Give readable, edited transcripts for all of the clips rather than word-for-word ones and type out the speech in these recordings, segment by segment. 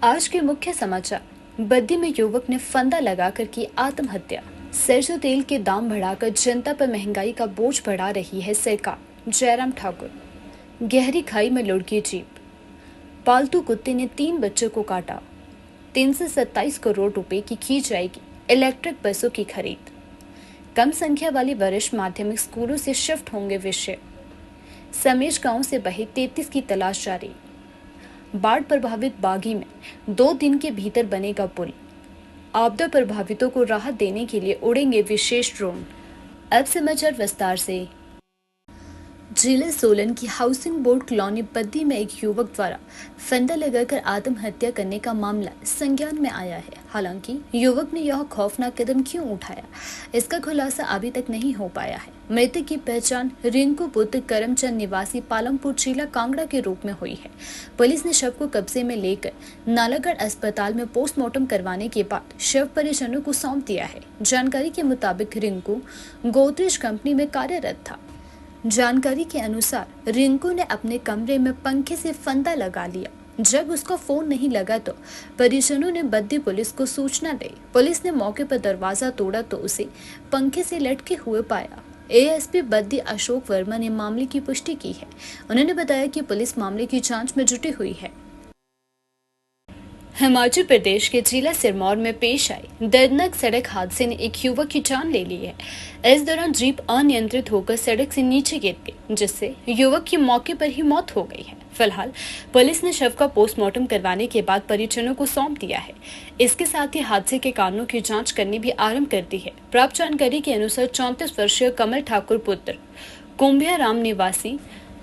आज के मुख्य समाचार। बद्दी में युवक ने फंदा लगाकर की आत्महत्या। सरसों तेल के दाम बढ़ाकर जनता पर महंगाई का बोझ बढ़ा रही है सरकार। जयराम ठाकुर। गहरी खाई में लुढ़की जीप। पालतू कुत्ते ने 3 बच्चों को काटा। 327 करोड़ रुपए की जाएगी इलेक्ट्रिक बसों की खरीद। कम संख्या वाले वरिष्ठ माध्यमिक स्कूलों से शिफ्ट होंगे विषय। समेश गांव से बहे 33 की तलाश जारी। बाढ़ प्रभावित बागी में 2 दिन के भीतर बनेगा पुल। आपदा प्रभावितों को राहत देने के लिए उड़ेंगे विशेष ड्रोन। अब समाचार विस्तार से। जिले सोलन की हाउसिंग बोर्ड कॉलोनी बद्दी में एक युवक द्वारा फंदा लगाकर आत्महत्या करने का मामला संज्ञान में आया है। हालांकि युवक ने यह खौफनाक कदम क्यों उठाया, इसका खुलासा अभी तक नहीं हो पाया है। मृतक की पहचान रिंकू पुत्र करमचंद निवासी पालमपुर जिला कांगड़ा के रूप में हुई है। पुलिस ने शव को कब्जे में लेकर नालागढ़ अस्पताल में पोस्टमार्टम करवाने के बाद शव परिजनों को सौंप दिया है। जानकारी के मुताबिक रिंकू गोदरेज कंपनी में कार्यरत था। जानकारी के अनुसार रिंकू ने अपने कमरे में पंखे से फंदा लगा लिया। जब उसका फोन नहीं लगा तो परिजनों ने बद्दी पुलिस को सूचना दी। पुलिस ने मौके पर दरवाजा तोड़ा तो उसे पंखे से लटके हुए पाया। एएसपी बद्दी अशोक वर्मा ने मामले की पुष्टि की है। उन्होंने बताया कि पुलिस मामले की जांच में जुटी हुई है। हिमाचल प्रदेश के जिला सिरमौर में पेश आई दर्दनाक सड़क हादसे ने एक युवक की जान ले ली है। इस दौरान जीप अनियंत्रित होकर सड़क से नीचे गिर गई, जिससे युवक की मौके पर ही मौत हो गई है। फिलहाल पुलिस ने शव का पोस्टमार्टम करवाने के बाद परिजनों को सौंप दिया है। इसके साथ ही हादसे के कारणों की जांच करनी भी आरंभ कर दी है। प्राप्त जानकारी के अनुसार 34 वर्षीय कमल ठाकुर पुत्र कुंभिया राम निवासी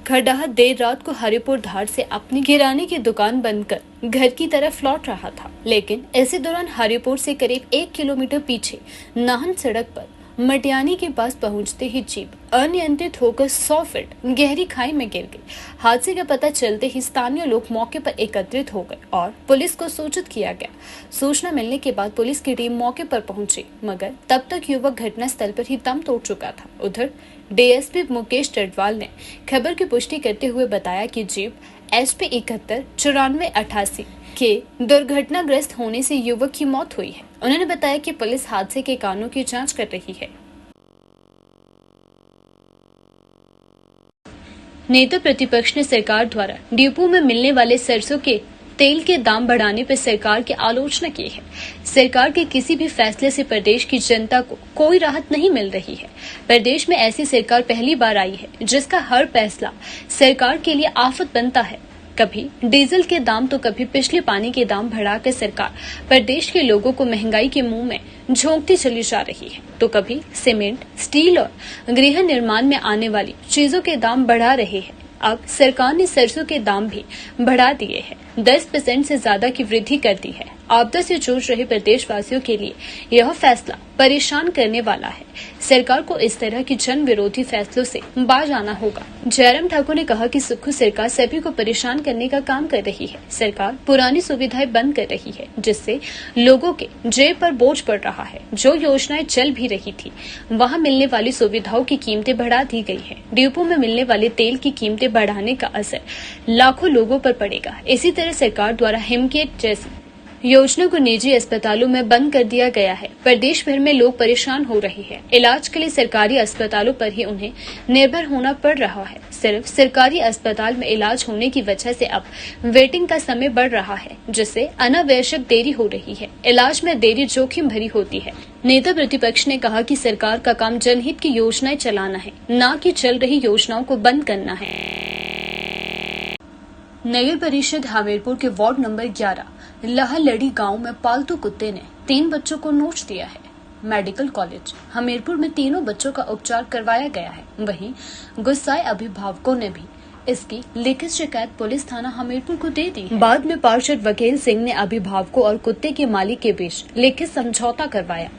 खड़ाह देर रात को हरिपुर धार से अपनी किराने की दुकान बंद कर घर की तरफ लौट रहा था, लेकिन इसी दौरान हरिपुर से करीब 1 किलोमीटर पीछे नाहन सड़क पर मटियानी के पास पहुंचते ही जीप अनियंत्रित होकर 100 फीट गहरी खाई में गिर गई। हादसे का पता चलते ही स्थानीय लोग मौके पर एकत्रित हो गए और पुलिस को सूचित किया गया। सूचना मिलने के बाद पुलिस की टीम मौके पर पहुंची, मगर तब तक युवक घटनास्थल पर ही दम तोड़ चुका था। उधर डीएसपी मुकेश टडवाल ने खबर की पुष्टि करते हुए बताया कि जीप HP 719488 के दुर्घटनाग्रस्त होने से युवक की मौत हुई है। उन्होंने बताया कि पुलिस हादसे के कारणों की जांच कर रही है। नेता प्रतिपक्ष ने सरकार द्वारा डिपो में मिलने वाले सरसों के तेल के दाम बढ़ाने पर सरकार की आलोचना की है। सरकार के किसी भी फैसले से प्रदेश की जनता को कोई राहत नहीं मिल रही है। प्रदेश में ऐसी सरकार पहली बार आई है जिसका हर फैसला सरकार के लिए आफत बनता है। कभी डीजल के दाम तो कभी पिछले पानी के दाम बढ़ाकर सरकार प्रदेश के लोगों को महंगाई के मुंह में झोंकती चली जा रही है, तो कभी सीमेंट, स्टील और गृह निर्माण में आने वाली चीजों के दाम बढ़ा रहे हैं। अब सरकार ने सरसों के दाम भी बढ़ा दिए हैं, 10% से ज्यादा की वृद्धि कर दी है। आपदा से जूझ रहे प्रदेशवासियों के लिए यह फैसला परेशान करने वाला है। सरकार को इस तरह की जन विरोधी फैसलों से बाज आना होगा। जयराम ठाकुर ने कहा कि सुखू सरकार सभी को परेशान करने का काम कर रही है। सरकार पुरानी सुविधाएं बंद कर रही है, जिससे लोगों के जेब पर बोझ पड़ रहा है। जो योजनाएं चल भी रही थी, वहां मिलने वाली सुविधाओं की कीमतें बढ़ा दी गई है। डिपो में मिलने वाले तेल की कीमतें बढ़ाने का असर लाखों लोगों पर पड़ेगा। इसी तरह सरकार द्वारा हिमकेट जैसी योजना को निजी अस्पतालों में बंद कर दिया गया है। प्रदेश भर में लोग परेशान हो रहे हैं। इलाज के लिए सरकारी अस्पतालों पर ही उन्हें निर्भर होना पड़ रहा है। सिर्फ सरकारी अस्पताल में इलाज होने की वजह से अब वेटिंग का समय बढ़ रहा है, जिससे अनावश्यक देरी हो रही है। इलाज में देरी जोखिम भरी होती है। नेता प्रतिपक्ष ने कहा कि सरकार का काम जनहित की योजनाएं चलाना है, न कि चल रही योजनाओं को बंद करना है। नगर परिषद हमीरपुर के वार्ड नंबर 11 लहलड़ी गांव में पालतू कुत्ते ने 3 बच्चों को नोच दिया है। मेडिकल कॉलेज हमीरपुर में तीनों बच्चों का उपचार करवाया गया है। वहीं गुस्साए अभिभावकों ने भी इसकी लिखित शिकायत पुलिस थाना हमीरपुर को दे दी है। बाद में पार्षद वकील सिंह ने अभिभावकों और कुत्ते के मालिक के बीच लिखित समझौता करवाया।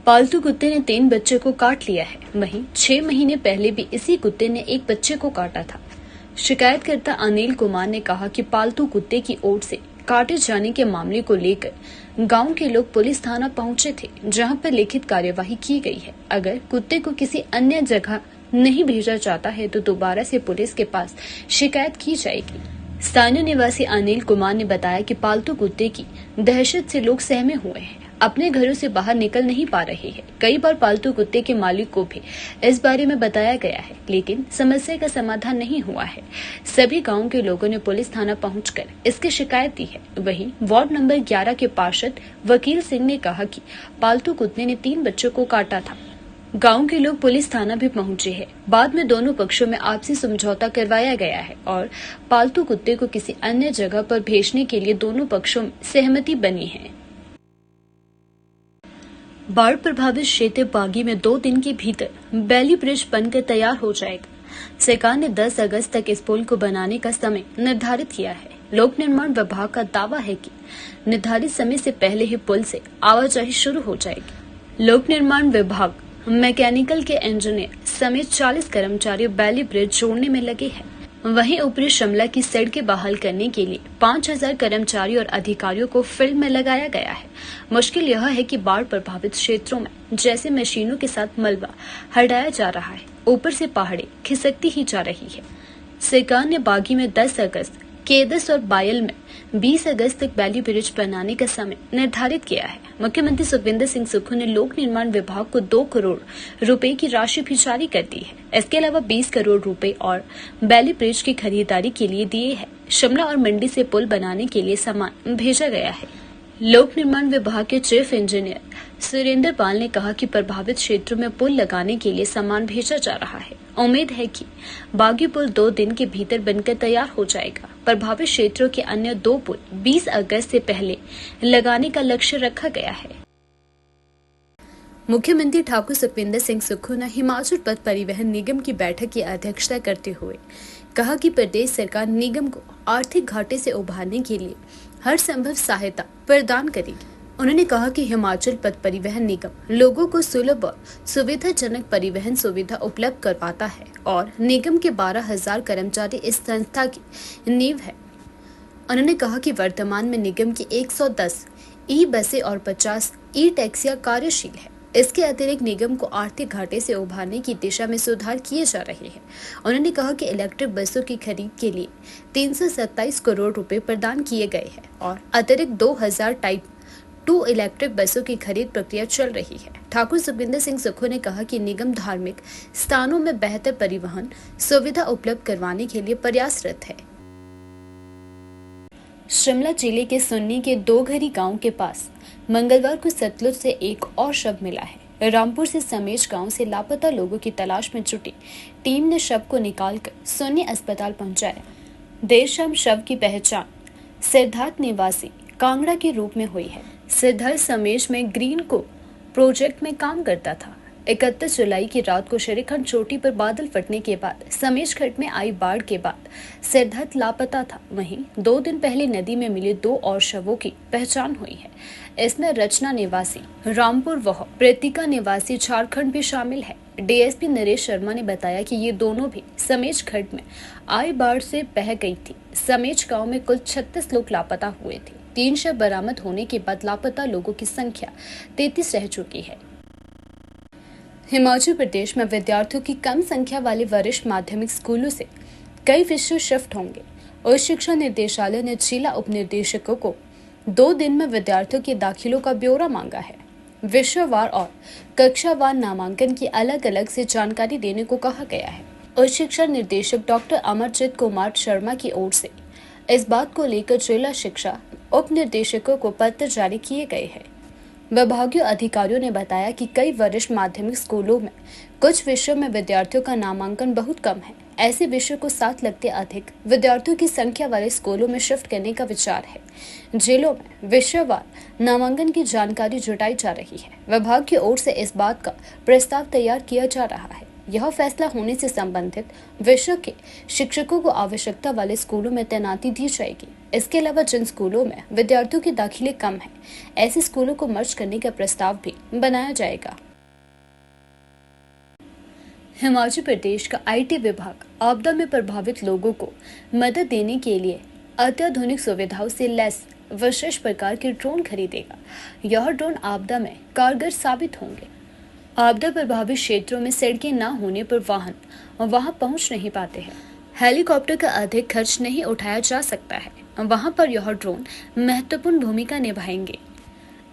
पालतू कुत्ते ने 3 बच्चे को काट लिया है। वहीं 6 महीने पहले भी इसी कुत्ते ने एक बच्चे को काटा था। शिकायतकर्ता अनिल कुमार ने कहा कि पालतू कुत्ते की ओर से काटे जाने के मामले को लेकर गांव के लोग पुलिस थाना पहुंचे थे, जहां पर लिखित कार्यवाही की गई है। अगर कुत्ते को किसी अन्य जगह नहीं भेजा जाता है तो दोबारा से पुलिस के पास शिकायत की जाएगी। स्थानीय निवासी अनिल कुमार ने बताया कि पालतू कुत्ते की दहशत से लोग सहमे हुए हैं, अपने घरों से बाहर निकल नहीं पा रहे हैं। कई बार पालतू कुत्ते के मालिक को भी इस बारे में बताया गया है, लेकिन समस्या का समाधान नहीं हुआ है। सभी गांव के लोगों ने पुलिस थाना पहुंचकर इसकी शिकायत दी है। वहीं वार्ड नंबर 11 के पार्षद वकील सिंह ने कहा कि पालतू कुत्ते ने 3 बच्चों को काटा था। गांव के लोग पुलिस थाना भी पहुंचे हैं। बाद में दोनों पक्षों में आपसी समझौता करवाया गया है और पालतू कुत्ते को किसी अन्य जगह पर भेजने के लिए दोनों पक्षों में सहमति बनी है। बाढ़ प्रभावित क्षेत्र बागी में 2 दिन के भीतर बैली ब्रिज बनकर तैयार हो जाएगा। सरकार ने 10 अगस्त तक इस पुल को बनाने का समय निर्धारित किया है। लोक निर्माण विभाग का दावा है कि निर्धारित समय से पहले ही पुल से आवाजाही शुरू हो जाएगी। लोक निर्माण विभाग मैकेनिकल के इंजीनियर समेत 40 कर्मचारी बैली ब्रिज जोड़ने में लगे हैं। वहीं ऊपरी शिमला की सड़कें बहाल करने के लिए 5000 कर्मचारी और अधिकारियों को फील्ड में लगाया गया है। मुश्किल यह है कि बाढ़ प्रभावित क्षेत्रों में जैसे मशीनों के साथ मलबा हटाया जा रहा है, ऊपर से पहाड़ी खिसकती ही जा रही है। सरकार ने बागी में 10 अगस्त, केदस और बायल में 20 अगस्त तक बैली ब्रिज बनाने का समय निर्धारित किया है। मुख्यमंत्री सुखविंदर सिंह सुक्खू ने लोक निर्माण विभाग को 2 करोड़ रुपए की राशि भी जारी कर दी है। इसके अलावा 20 करोड़ रुपए और बैली ब्रिज की खरीदारी के लिए दिए हैं। शिमला और मंडी से पुल बनाने के लिए सामान भेजा गया है। लोक निर्माण विभाग के चीफ इंजीनियर सुरेंद्र पाल ने कहा कि प्रभावित क्षेत्रों में पुल लगाने के लिए सामान भेजा जा रहा है। उम्मीद है कि बागी पुल 2 दिन के भीतर बनकर तैयार हो जाएगा। प्रभावित क्षेत्रों के अन्य 2 पुल 20 अगस्त से पहले लगाने का लक्ष्य रखा गया है। मुख्यमंत्री ठाकुर सुखविंदर सिंह सुक्खू ने हिमाचल पथ परिवहन निगम की बैठक की अध्यक्षता करते हुए कहा कि प्रदेश सरकार निगम को आर्थिक घाटे से उभारने के लिए हर संभव सहायता प्रदान करेगी। उन्होंने कहा कि हिमाचल पथ परिवहन निगम लोगों को सुलभ और सुविधाजनक परिवहन सुविधा उपलब्ध करवाता है और निगम के 12,000 कर्मचारी इस संस्था की नींव है। उन्होंने कहा कि वर्तमान में निगम की 110 ई बसें और 50 ई टैक्सियां कार्यशील है। इसके अतिरिक्त निगम को आर्थिक घाटे से उभारने की दिशा में सुधार किए जा रहे हैं। उन्होंने कहा कि इलेक्ट्रिक बसों की खरीद के लिए 327 करोड़ रुपए प्रदान किए गए हैं और अतिरिक्त 2000 टाइप 2 इलेक्ट्रिक बसों की खरीद प्रक्रिया चल रही है। ठाकुर सुखविंदर सिंह सुक्खू ने कहा कि निगम धार्मिक स्थानों में बेहतर परिवहन सुविधा उपलब्ध करवाने के लिए प्रयासरत है। शिमला जिले के सुन्नी के 2 घरी गांव के पास मंगलवार को सतलुज से एक और शव मिला है। रामपुर से समेज गांव से लापता लोगों की तलाश में जुटी टीम ने शव को निकालकर सुन्नी अस्पताल पहुंचाया। देर शाम शव की पहचान सिद्धार्थ निवासी कांगड़ा के रूप में हुई है। सिद्धार्थ समेज में ग्रीन को प्रोजेक्ट में काम करता था। 31 जुलाई की रात को श्रीखंड चोटी पर बादल फटने के बाद समेज खड्ड में आई बाढ़ के बाद सिद्धार्थ लापता था। वहीं 2 दिन पहले नदी में मिले 2 और शवों की पहचान हुई है। इसमें रचना निवासी रामपुर व प्रीतिका निवासी झारखंड भी शामिल है। डीएसपी नरेश शर्मा ने बताया कि ये दोनों भी समेज खड्ड में आई बाढ़ से बह गई थी। समेज गांव में कुल 36 लोग लापता हुए थे। 3 शव बरामद होने के बाद लापता लोगों की संख्या 33 रह चुकी है। हिमाचल प्रदेश में विद्यार्थियों की कम संख्या वाले वरिष्ठ माध्यमिक स्कूलों से कई विषय शिफ्ट होंगे। उच्च शिक्षा निर्देशालय ने जिला उप निदेशकों को 2 दिन में विद्यार्थियों के दाखिलों का ब्यौरा मांगा है। विषयवार और कक्षावार नामांकन की अलग अलग से जानकारी देने को कहा गया है। उच्च शिक्षा निर्देशक डॉक्टर अमरजीत कुमार शर्मा की ओर से इस बात को लेकर जिला शिक्षा उप निर्देशकों को पत्र जारी किए गए हैं। विभागीय अधिकारियों ने बताया कि कई वरिष्ठ माध्यमिक स्कूलों में कुछ विषयों में विद्यार्थियों का नामांकन बहुत कम है। ऐसे विषयों को 7 लगते अधिक विद्यार्थियों की संख्या वाले स्कूलों में शिफ्ट करने का विचार है। जिलों में विषयवार नामांकन की जानकारी जुटाई जा रही है। विभाग की ओर से इस बात का प्रस्ताव तैयार किया जा रहा है। यह फैसला होने से संबंधित विषय के शिक्षकों को आवश्यकता वाले स्कूलों में तैनाती दी जाएगी। इसके अलावा जिन स्कूलों में विद्यार्थियों के दाखिले कम हैं, ऐसे स्कूलों को मर्ज करने का प्रस्ताव भी बनाया जाएगा। हिमाचल प्रदेश का आईटी विभाग आपदा में प्रभावित लोगों को मदद देने के लिए अत्याधुनिक सुविधाओं से लैस विशेष प्रकार के ड्रोन खरीदेगा। यह ड्रोन आपदा में कारगर साबित होंगे। आपदा प्रभावित क्षेत्रों में सड़कें न होने पर वाहन वहां पहुंच नहीं पाते हैं। हेलीकॉप्टर का अधिक खर्च नहीं उठाया जा सकता है, वहां पर यह ड्रोन महत्वपूर्ण भूमिका निभाएंगे।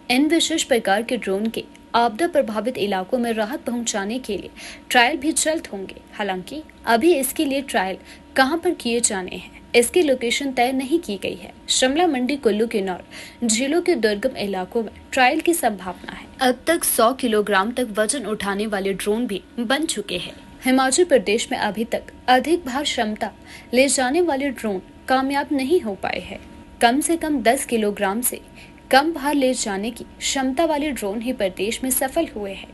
इन विशेष प्रकार के ड्रोन के आपदा प्रभावित इलाकों में राहत पहुंचाने के लिए ट्रायल भी जल्द होंगे। हालांकि अभी इसके लिए ट्रायल कहां पर किए जाने हैं, इसकी लोकेशन तय नहीं की गई है। शिमला, मंडी, कुल्लू, किन्नौर झीलों के दुर्गम इलाकों में ट्रायल की संभावना है। अब तक 100 किलोग्राम तक वजन उठाने वाले ड्रोन भी बन चुके हैं। हिमाचल प्रदेश में अभी तक अधिक भार क्षमता ले जाने वाले ड्रोन कामयाब नहीं हो पाए हैं। कम से कम 10 किलोग्राम से कम भार ले जाने की क्षमता वाले ड्रोन ही प्रदेश में सफल हुए हैं।